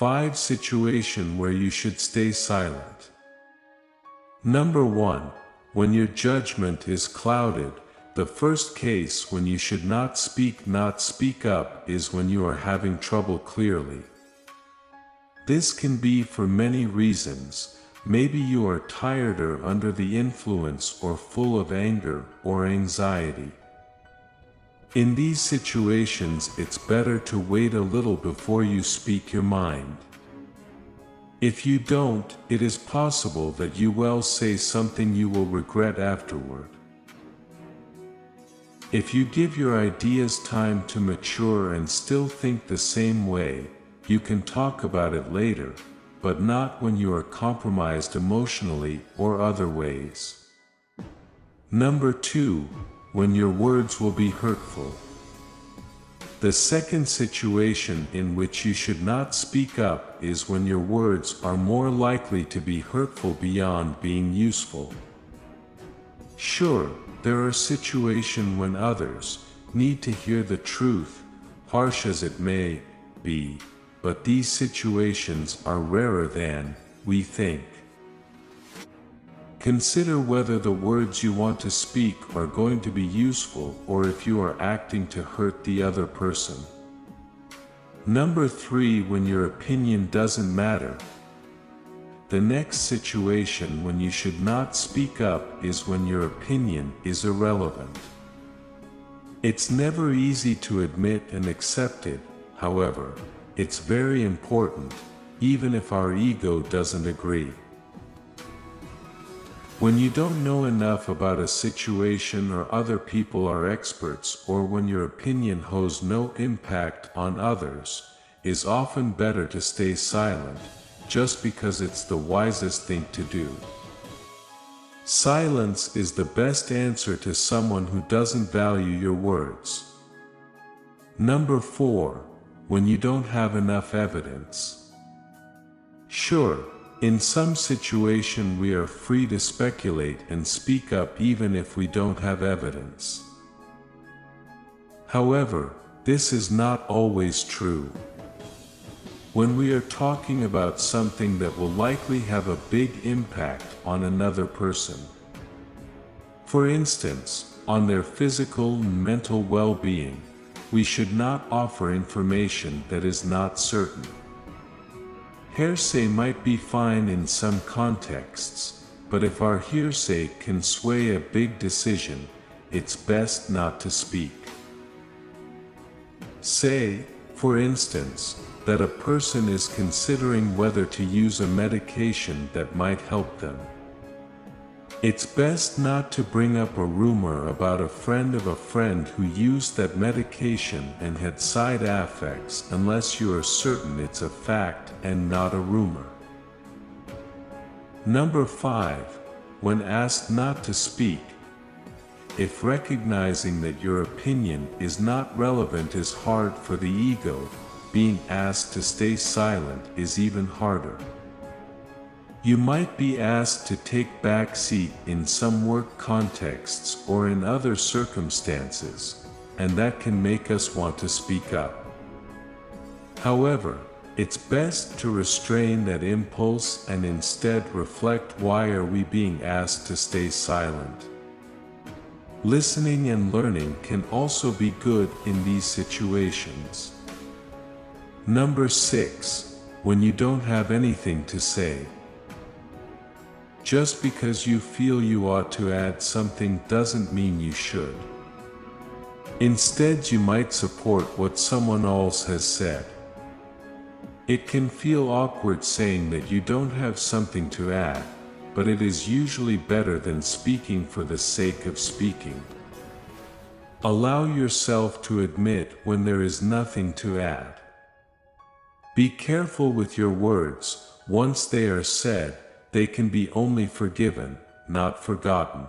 5 situations where you should stay silent. Number 1. When your judgment is clouded. The first case when you should not speak up is when you are having trouble clearly. This can be for many reasons. Maybe you are tired or under the influence or full of anger or anxiety. In these situations, it's better to wait a little before you speak your mind. If you don't, it is possible that you will say something you will regret afterward. If you give your ideas time to mature and still think the same way, you can talk about it later, but not when you are compromised emotionally or other ways. Number 2. When your words will be hurtful. The second situation in which you should not speak up is when your words are more likely to be hurtful beyond being useful. Sure, there are situations when others need to hear the truth, harsh as it may be, but these situations are rarer than we think. Consider whether the words you want to speak are going to be useful or if you are acting to hurt the other person. Number 3. When your opinion doesn't matter. The next situation when you should not speak up is when your opinion is irrelevant. It's never easy to admit and accept it, however, it's very important, even if our ego doesn't agree. When you don't know enough about a situation or other people are experts, or when your opinion has no impact on others, it's often better to stay silent, just because it's the wisest thing to do. Silence is the best answer to someone who doesn't value your words. Number 4. When you don't have enough evidence. Sure, in some situation we are free to speculate and speak up even if we don't have evidence. However, this is not always true. When we are talking about something that will likely have a big impact on another person, for instance, on their physical and mental well-being, we should not offer information that is not certain. Hearsay might be fine in some contexts, but if our hearsay can sway a big decision, it's best not to speak. Say, for instance, that a person is considering whether to use a medication that might help them. It's best not to bring up a rumor about a friend of a friend who used that medication and had side effects unless you are certain it's a fact and not a rumor. Number 5. When asked not to speak. If recognizing that your opinion is not relevant is hard for the ego, being asked to stay silent is even harder. You might be asked to take back seat in some work contexts or in other circumstances, and that can make us want to speak up. However, it's best to restrain that impulse and instead reflect, why are we being asked to stay silent? Listening and learning can also be good in these situations. Number 6. When you don't have anything to say. Just because you feel you ought to add something doesn't mean you should. Instead, you might support what someone else has said. It can feel awkward saying that you don't have something to add, but it is usually better than speaking for the sake of speaking. Allow yourself to admit when there is nothing to add. Be careful with your words. Once they are said, they can be only forgiven, not forgotten.